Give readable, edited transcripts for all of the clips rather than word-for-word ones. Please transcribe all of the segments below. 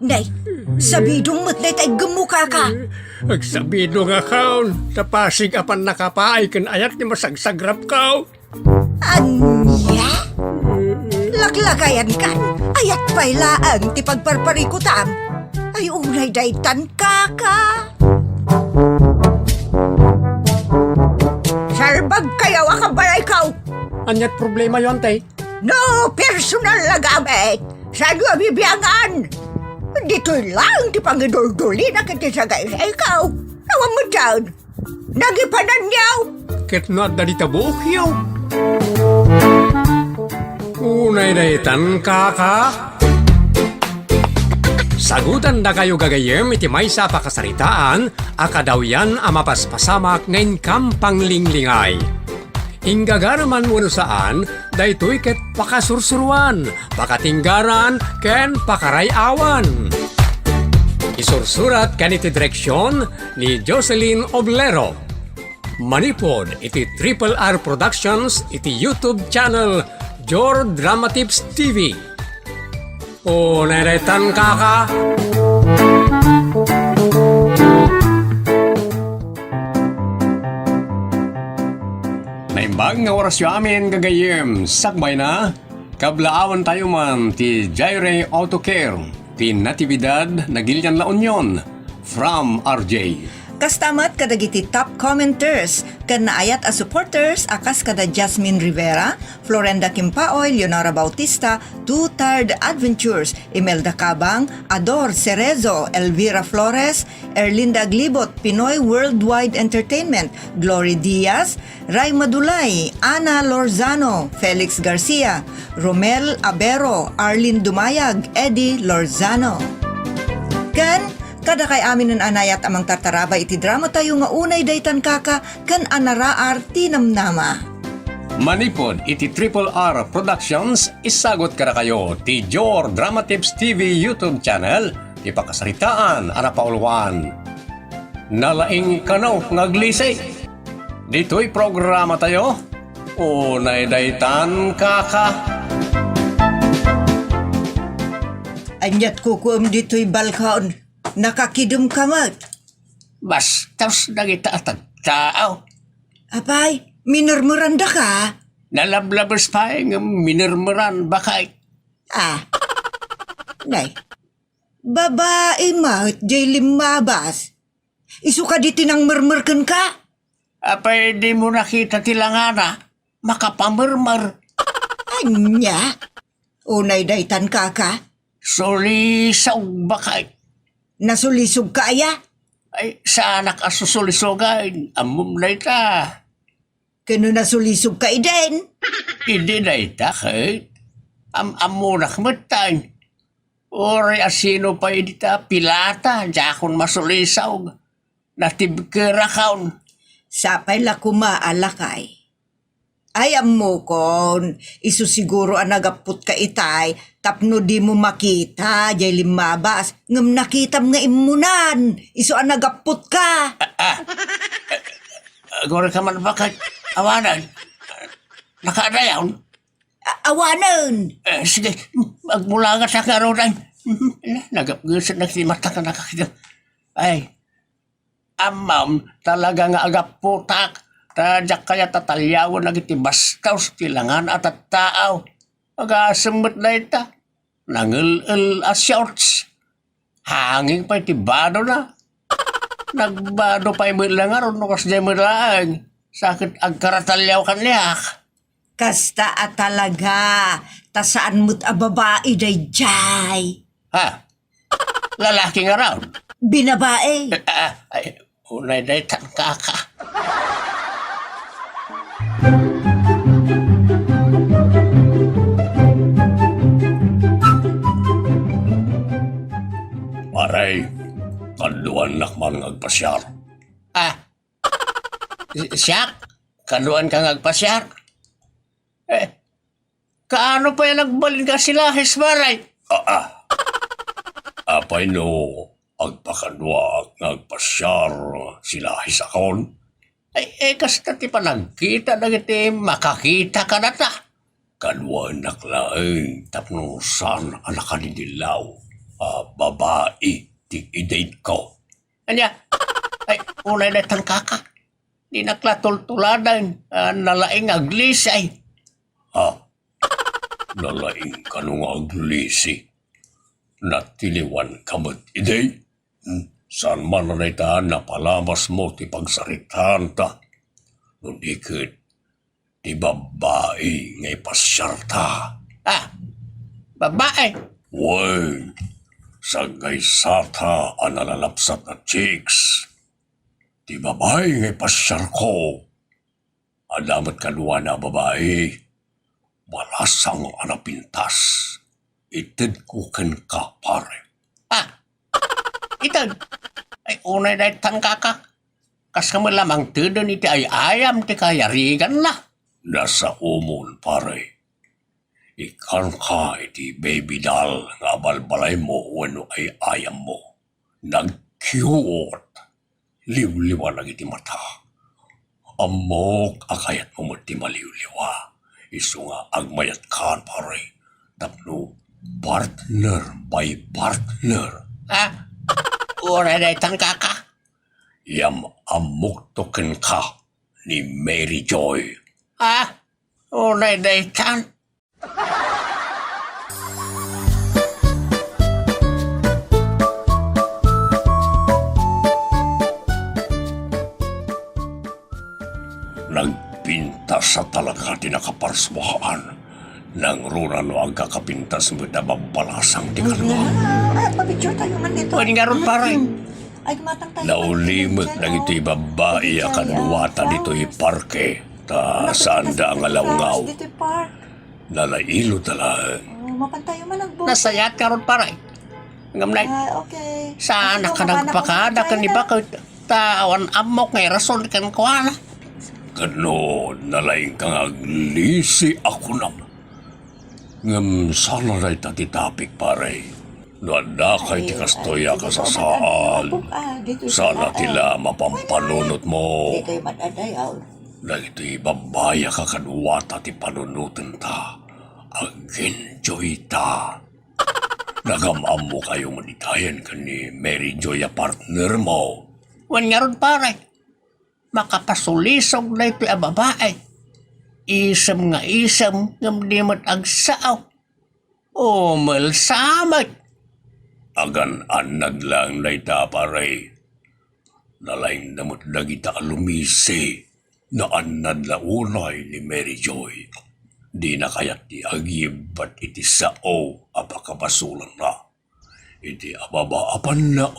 Nay, sabidong mo't nay tay gemuka ka. Agsabido nga kaon, sa pasig apan nakapaay kan ayat ni masagsagrap kao. Anya? Laklagayan kan, ayat pailaan ti pagparparikutam. Ay unay daytan kaka. Sarbag kayaw akabalay kaw. Anyat problema yon, tay? No personal na gamit. Saan nga bibiyangan? Dito'y lang ti pangidul-duli na kiti sa gaya sa ikaw. Nawang mo dyan. Nagipanan niyaw. Ket not da ditabuok yaw. Unay daytan kaka. Sagutan da kayo gagayem iti maysa pakasaritaan, akadaw yan amapaspasamak ngayon kampang linglingay. Inggagaraman mo saan, daytoy ket pakasursuruan, pakatinggaran, ken pakarayawan. Isursurat kan iti direksyon ni Jocelyn Oblero. Manipod iti Triple R Productions iti YouTube channel Jor Drama Tips TV. O neretan kaka. Naimbag nga oras yu amin gagayem, sakbay na, kablaawan tayo man ti Jaire Auto Care, ti Natividad Nagilian La Union, from RJ. Kastamat kadagiti top commenters, kan naayat a supporters akas kada Jasmine Rivera, Florenda Kimpaoy, Leonora Bautista, Two Tired Adventures, Imelda Cabang, Ador Cerezo, Elvira Flores, Erlinda Glibot, Pinoy Worldwide Entertainment, Glory Diaz, Ray Madulay, Ana Lorzano, Felix Garcia, Romel Abero, Arlene Dumayag, Eddie Lorzano. Kan kada kay amin nun anayat amang tartaraba iti drama tayo nga unay daytan kaka kan anaraar tinamnama. Manipod iti Triple R Productions, isagot kada kayo ti Jor Drama Tips TV YouTube channel, ti pakasaritaan anapauluan. Nalaing kanaw ngaglisay. Dito'y programa tayo, unay daytan kaka. Anyat kukuam dito'y balkaon. Nakakidum ka mat. Bastos nagita at tao. Apay, minurmuranda ka? Nalablabas pa ng minurmuran bakay. Nay, babae mat, jay limabas. Isu ka di tinang murmurkan ka? Apay di mo nakita tilangana, makapamurmur. Anya? Unay daytan kaka? Sulisaw bakay. Nasulisog ka aya? Ay, sa anak asusulisogay, amum na ita. Kano nasulisog ka iden? Hindi na ita, kahit. Amunak matay. Ori asino pa ita, pilata, jakon masulisaw. Natibkira kaon. Sapay la kumaalakay. Ay ammo kon, isu siguro ang nagaput ka itay, tapno di mo makita, jay limabas, ngam nakitam nga imunan, isu ang nagaput ka. Gore ka man bakit awanan? Nakaadayaw? Awanan! Sige, magmula ka sa karoon. Nagapgusan na si mata ka nakakita. Ay, amam talaga nga agaputak. Tadyak kaya tatalyawan na iti bastaw tilangan at tao. Agasamot na ita. Nangil-il a shorts. Hanging pa iti bado na. Nagbado pa yung langar. No kas di mo lang. Sakit agkaratalyaw kanliyak. Kasta at talaga, tasaan mo't a babae day jay. Ha? Lalaki nga raw. Binabae. Ay, unay day kaka. Aray, kaluan nakman ngagpasyar. Siyak? Kaluan ka ngagpasyar? Kaano pa yan nagbalin ka sila, Hismaray? Apay no, agpakadwa ngagpasyar sila hisakon. Kasta ti panagkita na iti makakita ka na ta. Kaluan naklaing tapno saan anak ka dilaw. Babae, ti i-date ko. Anya, ay, unay na tan kaka. Di naklatultuladan, nalaing aglis ay. Nalaing ka nung aglisi. Natiliwan ka mo't iday. Saan man na itaan na palamas mo ti pagsaritaan ta. Nundikit, ti babae ngay pasyarta. Babae? Way, sagay sata ang nalalapsat na chicks. Ti babae ngay pasyar ko. Adamat kalwa na babae. Malasang anapintas. Itid ko ken ka, pare. Itid? Ay, unay na itang kaka. Kas kami lamang tidon iti ay ayam ti kayarigan na. Nasa umon, pare. Ikan ka iti baby doll nga balbalay mo wano ay ayam mo. Nag-cute. Liw-liwa lang iti mata. Amok akayat mo ti maliw-liwa. Iso nga agmayat kan, pare. Tapno, partner by partner. Ura na itang kaka. Yam amok token ka ni Mary Joy. Ura na itang. Nagpintas sa talaga di nakaparswahan. Nang runa no ang kakapintas mo na mabalasang di kalwa. Pabicture tayo man dito. Pwede nga ron paray. Ay, gumatang tayo. Naulimot lang ito'y babae akan duwata dito'y parke. Ta saan da ang alaw-ngaw. Dito park. Nalailo talang. Mapantayo man ang Nasayat ka ron paray. Ngamnay. Okay. Saan ka nagpakada ka ni bakit tawan amok ngay rason kan kuwala. Kano nalaing kang aglisi ako na. Ngam sana na itatitapik pare. Nuanda kay ti kastoya ka sa saan. Sana tila mapampanunot mo. Dito'y madadayaw. Dagito'y babaya ka kanuwata ti panunutin ta. Ag-enjoy ta. Nagamam mo kayo manitayan ka ni Mary Joy partner mo. Wan nga ron pare. Makapasulisog na ito'y babae. Isam nga isam ngam di mat agsaaw. Malsamay. Agan anad lang na ita pare. Nalaing namot dagita alumisi na anad la unay ni Mary Joy. Di na kayat di agib at iti sao apakabasulan na. Iti ababa apan na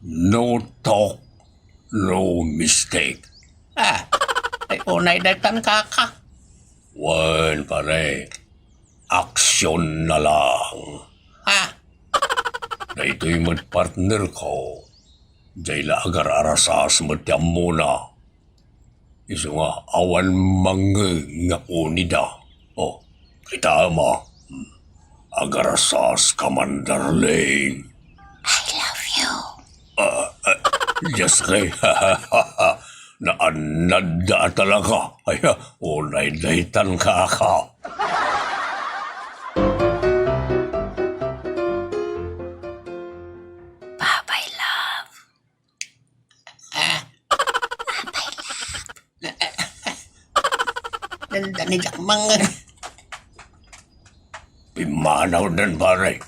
No talk, no mistake. Ay unay dagtan kaka. Wan pare, aksyon na lang. Na ito'y partner ko. Dahil agar arasas matyam muna. Iso nga awan mga nga unida. Kita ma. Agar arasas kaman darling. I love you. Just kay naanada talaga. Ay, unay daytan ka ka. Babay love. Nandani jak mga. Pimanaw din pare.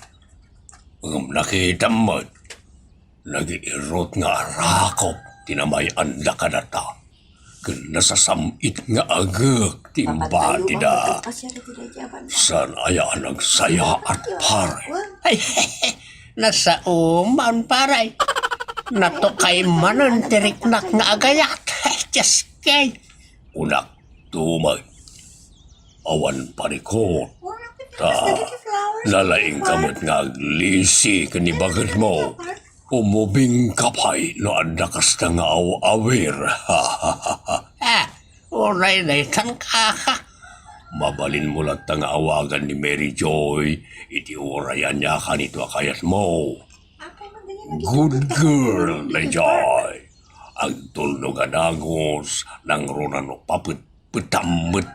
Kung nakita mo, nag-iirot nga rakop, tinamay anda ka na ta. Kung nasasamit nga agak, timba tida. San ayaan nagsaya at pare. Ay, nasa uman pare. Natukay manon tiriknak nga agayat. Just kay. Unak tumay. Awan parikot. Lalaing kamot nga aglisi kanibagat mo. Umubing kapay no andakas na nga awir. Uray na itang kaka. Mabalin mo lang nga awagan ni Mary Joy. Iti urayan niya ka nito akayat mo. Good girl na Joy. Ang tulnog anagos ng runan o paput-putamut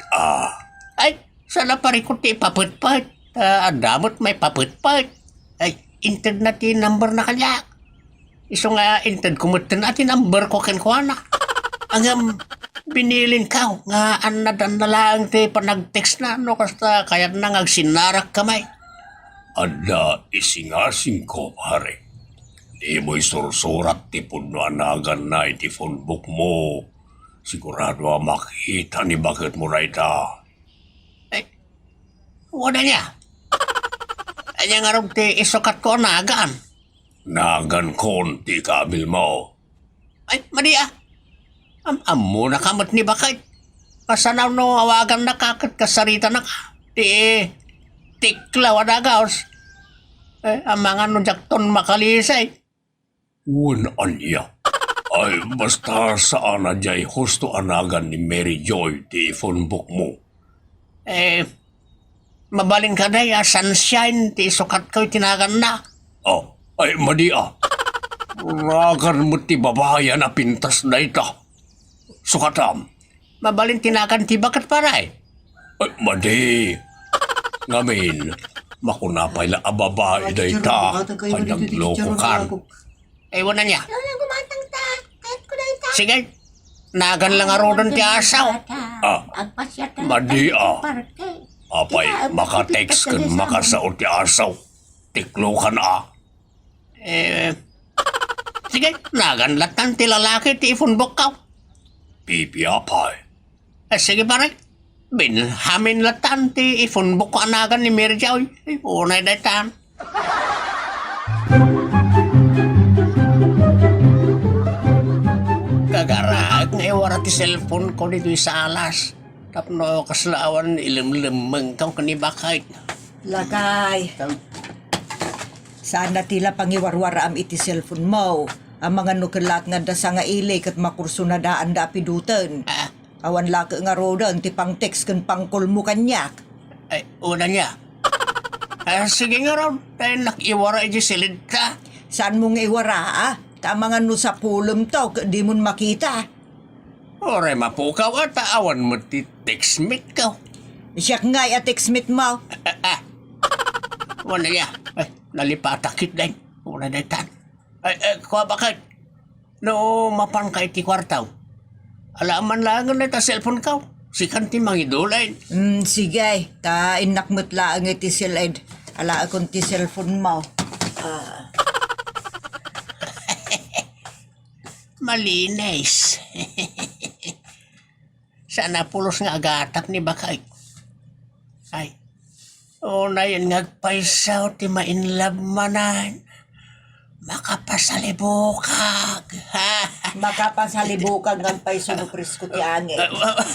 Ay, sana parikot ti paput-put. Ang damot may paput-put. Ay, inted na ti number na kanya. Iso nga inted kumutin na ti number ko kenkwana. Ang binilin ka nga anadan na lang ti panag-text na no kasta kaya na ngagsinarak kamay. Ada isingasing ko, pare. Di mo'y sursurat ti puno anagan na iti phone book mo. Sigurado makita ni bakit mo rayta. Ay, wala niya. Ay, nga rin ti isukat ko anagan. Nagan kon ti kabil mo. Ay, Maria. Amo na kamot ni bakit. Kasanaw no awagan na kakit kasarita na ka. Tiklaw adagaos. Ang mga nunjakton makalisay. Wanan niya. Ay, basta saan na jay husto anagan ni Mary Joy ti phone book mo. Mabalin ka na ya, sunshine, ti sukat ko'y tinagan na. Oh, ay madia. Ragan mo ti babayan na pintas na ita. Sukatam. Mabalin tinagan ti bakat paray. Ay, madi. Ngamin, makunapay la ababae na ita. Kanyang loko kan. Ewan na niya. Sige, nagan lang arodan ti asaw. Madi Apay, makatext kan makasaot ti asaw. Tiklo kan Sige, nagan latan ti lalaki ti ifunbok ka. Pipi apay. Sige pare, binhamin latan ti ifunbok ko anagan ni Mary Joy. Unay daytan. Kagarag nga iwara ti cellphone ko dito sa alas. Tapno kaslaawan ilim-limeng kang kanibakay. Lakay. Sana tila pangiwarwara am iti cellphone mo. Ang mga nukelat nga dasa nga ili kat makurso na daan da pidutan. Awan laki nga rodan ti pang text kan pangkol mo kanyak. Ay, una niya. Sige nga raw, tayo nakiwara iti silid ka. Saan mong iwara Tama nga no sa pulom to, di mo makita. Ore mapukaw at awan mo ti text-mate ka. Siyak nga at text-mate mo. Wala niya. Ay, nalipatakit din. Wala na tan. Kuha bakit? No, mapangkay ti kwartaw. Alaman lang na ta cellphone ka. Sikan ti mangidulay. Sige, ta inakmot lang iti silid. Ala akong ti cellphone mo. Malinis. Sana pulos nga agatap ni Bakay. Ay, na yan ngagpaisaw ti mainlove manan. Makapasalibukag. Makapasalibukag ng paiso no Krisko ti angin.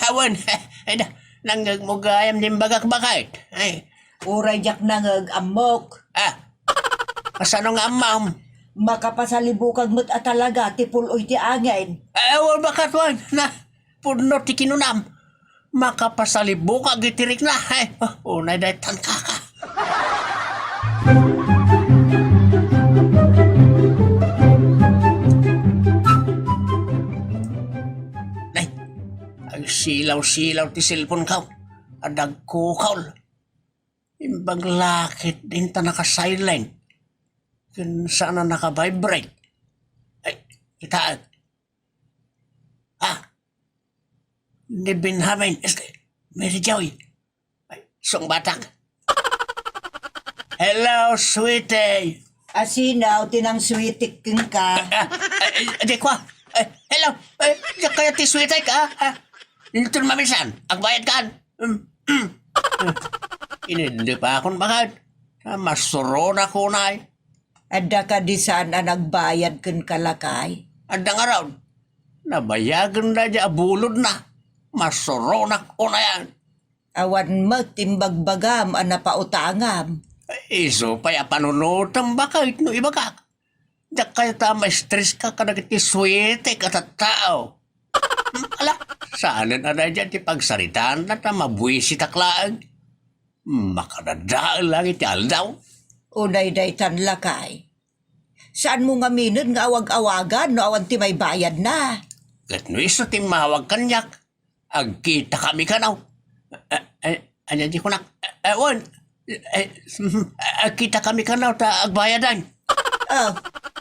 Awan, nanggagmugayam din bagak Bakay. Ay, Uray jak nangag amok. kasano nga amam? Makapasalibukag mo't at talaga ti puloy ti angin. Awan bakat wan na puno ti kinunam. Makapasalibukag itirik na. Ay, unay dahi tangkaka. Ay, ang silaw-silaw ti cellphone ka. Adag kukaw. Imbang lakit din ta naka-silent. Kung saan na naka-vibrate. Ay, itaan. Ni Benjamin. Mary Joy. Ay, isang batak. Hello, sweetie. Asinaw, tinang sweetik king ka. Di ko. Hello. Diyan kaya ti sweetie ka. Ito mamisan. Ang bayad ka. Hindi pa akong bakit. Masuro na ko na eh. Adda ka di saan na nagbayad ken kalakay. Adda nga raw. Nabayagan na dya abulod na. Masuro na ko na yan. Awan mo timbagbagam ang napautangam. Iso pa ya panunutan ba kahit no iba ka? Diyak kaya ta may stress ka ka nagtitiswete ka ta tao. Ala, saanan na dyan ti pagsaritaan na ta mabuisi taklaan. Makadadaan lang iti aldaw. Unay day tan lakay. Saan mo nga minun nga awag-awagan no awan ti may bayad na? Kat no iso ti mawag kanyak. Agkita kami ka naw. Anya di ko na. Ewan, Kita kami kanaw ta agbayadan. Oh,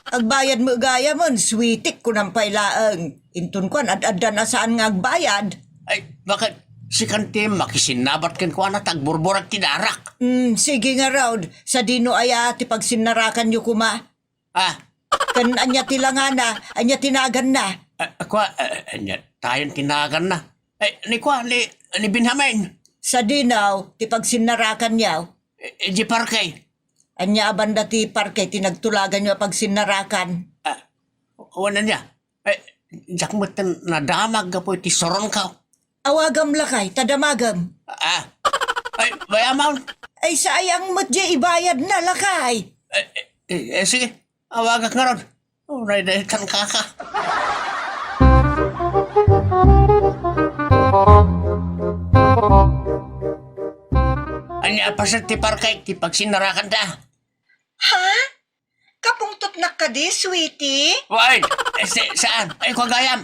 agbayad mo gaya mon, sweetik ko ng pailaang. Intun ko, ad-adda na saan nga agbayad. Ay, bakit si Kante makisinabat ken ko na tagburburat tidarak? Sige nga raw, sa dino aya ti pagsinarakan nyo kuma. Ah, Kan anya tilangana, anya tinagan na. tayon tinagan na. Ni Binhamin. Sa dinaw, ti pagsinarakan niyaw. Di parkay. Anya banda ti parke, tinagtulagan nyo pagsinarakan. Wala niya. Jak mo nadamag ka po iti soron ka. Awagam lakay, tadamagam. Bayamaw. Ay sayang mo't di ibayad na lakay. Sige, awagak nga ron. Naidahitan ka. Anya pa sa ti parkay, ti pagsinarakan ta. Ha? Kapungtot na ka di, sweetie? Wait, saan? Ay, kagayam.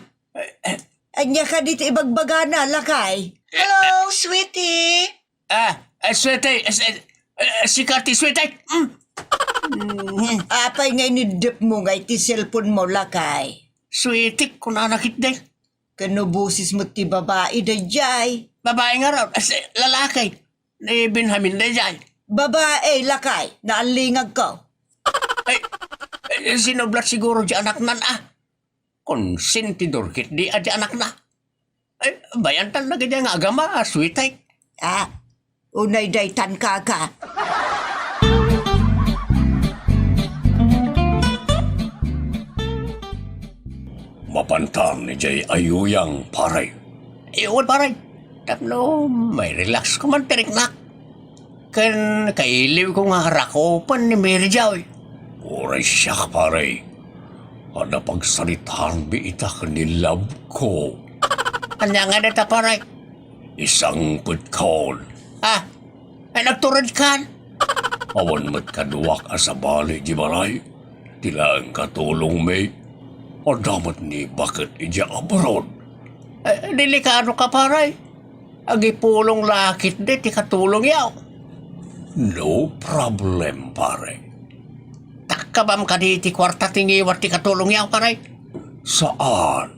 Anya ka dito ibagbagana, lakay. Hello, sweetie. Sweetie, si Kati, sweetie. Apay ngay ni dip mo ngay ti cellphone mo, lakay. Sweetie, kung nanakit din. Kanubusis mo ti babae da jay. Babae nga raw, lalaki. Ni Benjamin na dyan. Babae, lakay, naalingag ko. Sinoblat siguro di anak na konsentidor kit di adi anak na. Bayantan na ganyan nga agama, sweetie. Unay daytan ka. Mapantang ni Jay Ayuyang paray. Iwan paray. Tapno, may relax ko man tirik na. Kan kailiw ko nga harakopan ni Mary Joy. Oray siya paray. Ada pagsalitaan bi ita kanilab ko. Kanya nga data paray. Isang putkol. Ay nagturad kan. Awan mat kaduwak asabali di balay. Tila ang katulong may. O damat ni bakit ija abroad. Delikado ka paray. Agipulong lakit di ti katulong yaw. No problem pare. Takabam ka di ti kwarta tingiwat ti katulong yaw paray. Saan?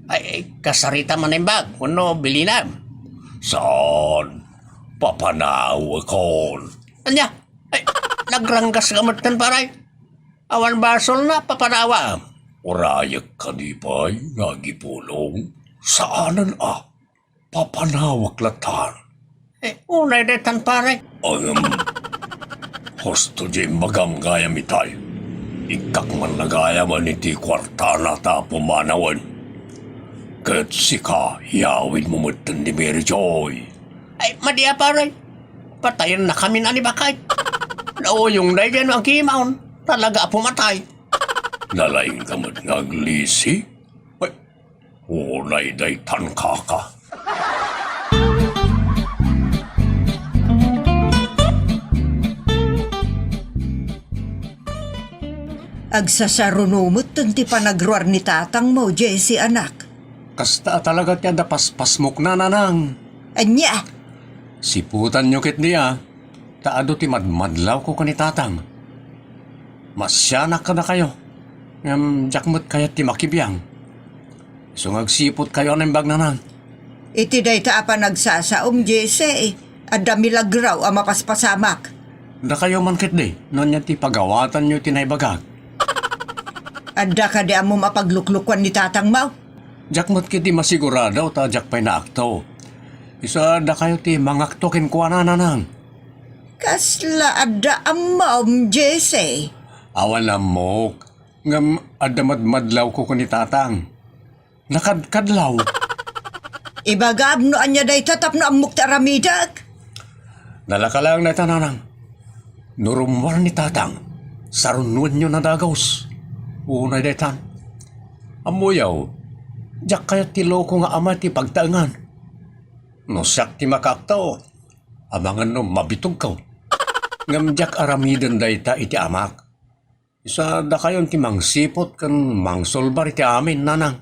Ay kasarita manimbag. Kuno bilinam. Saan? Papanaw akon. Anya? Ay nagranggas gamatan paray. Awan basol na papanawa. Orayak kadipay nga gipulong. Saanan papanawak latan. Unay detan paray. Hosto di magam gaya mitay. Ikak man nagaya man iti kwarta na ta pumanawan. Kat sika, yawin mo matan ni Mary Joy. Ay, madia paray. Patayin na kami na ni Bakay. Nauyong na yan ang kimaon. Talaga pumatay. Nalaing kamad ngaglisi? Ay, unay day tankaka. Agsasarunumot ti panagruar ni tatang mo, Jessie anak. Kasta talaga tiyan da paspasmok na nanang. Anya, Siputan nyo kit niya. Taado ti madmadlaw ko kanitatang. Masyanak ka na kayo. Jakmut kayat ti makibiyang. Sungagsipot kayo ng bag nanang. iti day ta apa nagsasaom, Jessie. Adda milagraw ang mapaspasamak. Da kayo man kit di. Noon yan ti pagawatan nyo tinaybagag. Adda ka di amo mapagluklukan ni tatang mo. Jakmut kit di masiguradaw ta jakpay na akto. Isa da kayo ti mangaktokin kuwa na nanang. Kasla adda amom, Jessie. Awan na mo. Ngam adamadmadlaw ko ni tatang. Nakadkadlaw. Ibagab no anya day tatap no amok taramidag. Nalakalang na tananang. Nurumwar ni tatang. Sarunwan nyo na dagos. Unay detan. Amuyaw. Jak kaya tilo ko nga ama ti pagtaangan. No siyak ti makakto. Amangan no mabitog ko. Ngam jak aramidan day ta iti amak. Isa da kayon ti mangsipot kan mangsolbar iti amin nanang.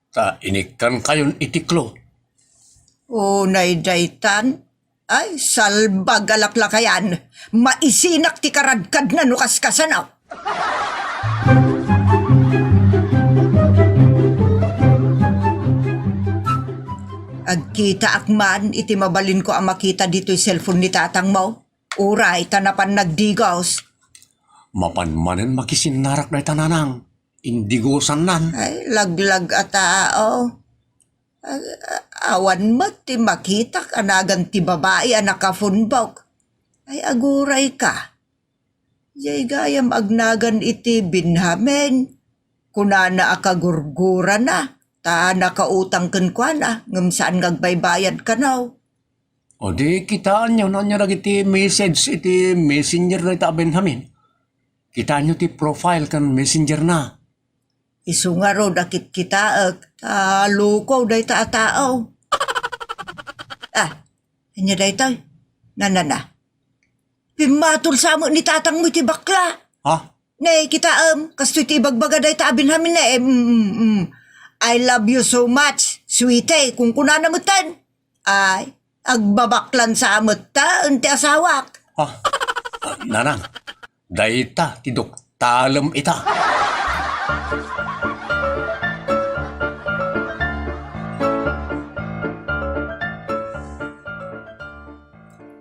Ta inikan kayon itiklo. Unay daytan, Ay, salbag alaklakayan. Maisinak ti karadkad na nukas kasanaw. Agkita akman, iti mabalin ko ang makita dito'y cellphone ni tatang mo. Uray, tanapan nagdigaws. Mapanmanen makisinarak na itananang. Indigusan nan. Ay, laglag at tao. Awan mo ti makita kanagan ti babae a nakafunbok. Ay, aguray ka. Yay gayam agnagan iti binhamen. Kunana akagurgura na. Ta nakautang kenkwana. Ngam saan ngagbaybayad ka naw. O di kitaan nyo na nyo iti message iti messenger na ita Benjamin. Kitaan nyo ti profile kan messenger na. Isungaro dakit kita lukaw day ta tao. Anya day tayo. Na. Pimatul sa mo ni tatang mo iti bakla. Ha? Ne, kita kasto iti ibagbaga day ta abinhamin na I love you so much, sweetie, kung kunana mo tan. Ay, agbabaklan sa amot ta, unti asawak. Ha? Nanang, dayta tidok talem ita.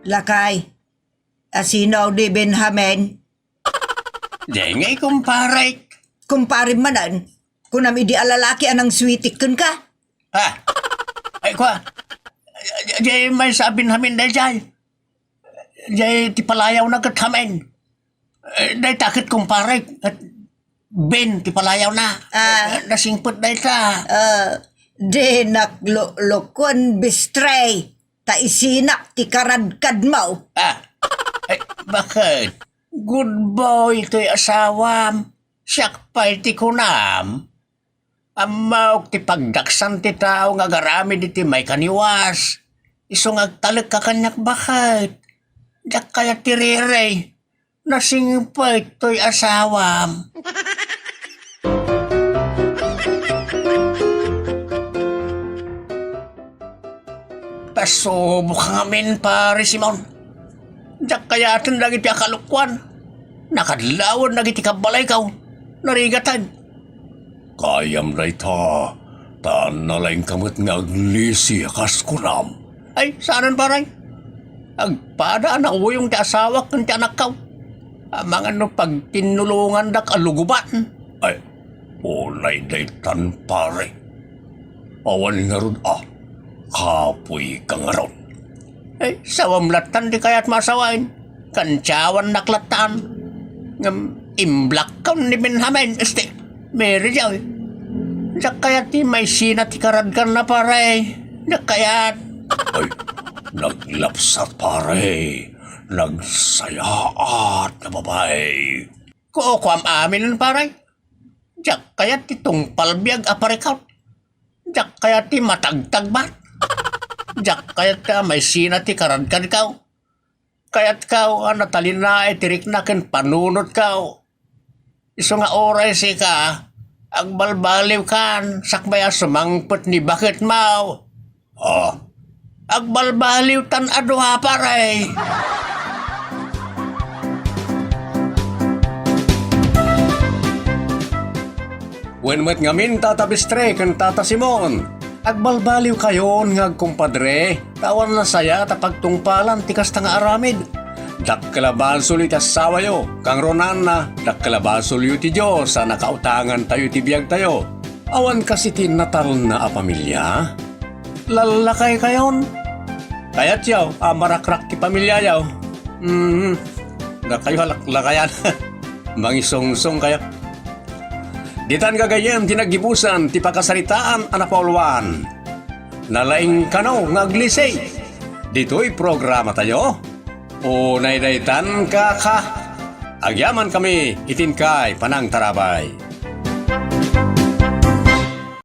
Lakay, asinaw di Benjamin, Dengay kumpare. kumparin manan, kunam idi alalaki anang sweetie kun ka. Ha? Ay kwa. Jay may sabihin namin dahil jay. Jay tipalayaw na katamin. Dahil takit kumpare. At Ben tipalayaw na. Nasingpot dahil ta. Di naklokon bistray, ta isinak ti karadkad mo. Ay, bakit? Good boy to'y asawam. Siyak pa'y ti kunam. Amaw ti pagdaksan ti tao nga garami di ti may kaniwas. Iso ngagtalag ka kanyak bakit? Dak kaya ti rirey. Nasingpay to'y asawam. Pasubok ngamin pare Simon. Dak kaya atin lagi ti akalukwan. Nakadlawan lagi ti kabalay kaw. Narigatan. Kayam na ita. Taan na lang kamot nga aglisi akas kunam. Ay, saanan paray? Agpada na uyong ti asawak ng ti anak kaw. Mga no pagtinulungan dak aluguban. Ay, ulay daytan pare. Awan nga ron kapoy ka nga ron. Ay, sawamlatan di kaya't masawain. Kansyawan naklatan. Ngam imblak ka ni Benjamin. Mary jaw. Dak kaya't ti may sinat ti karadkan na paray. Dak kaya't. Ay, naglapsat pare. Nagsayaat na babae. Kukwam amin paray. Dak kaya't ti tungpalbiag aparikaw. Dak kaya't ti matagtagbat. Dak kaya't may sinat ti karadkan kaw. Kaya't kaw natalin na itirik na ken panunod kaw. Iso nga oray si ka, agbalbaliw kan, sakbaya sumangpot ni bakit mau. Agbalbaliw tan aduha paray. When met ngamin tata Bistre kan tata Simon. Agbalbaliw kayon nga kumpadre. Tawan na saya tapagtungpalan tikas nga aramid. Dakkalabasul iti asawa yo, kang ronan na, dakkalabasul yu ti Diyos, sa nakautangan tayo ti biyag tayo. Awan kasi ti natal na a pamilya. Lalakay kayon. Kayat yaw, marakrak ti pamilya yaw. Da kayo lakayan. Mangisong-song kayo. Ditan gagayem tinagibusan ti pakasaritaan anapauluan. Nalaing kano ngaglisay. Dito'y programa tayo. O naidaytan ka. Agyaman kami itinkay panang tarabay.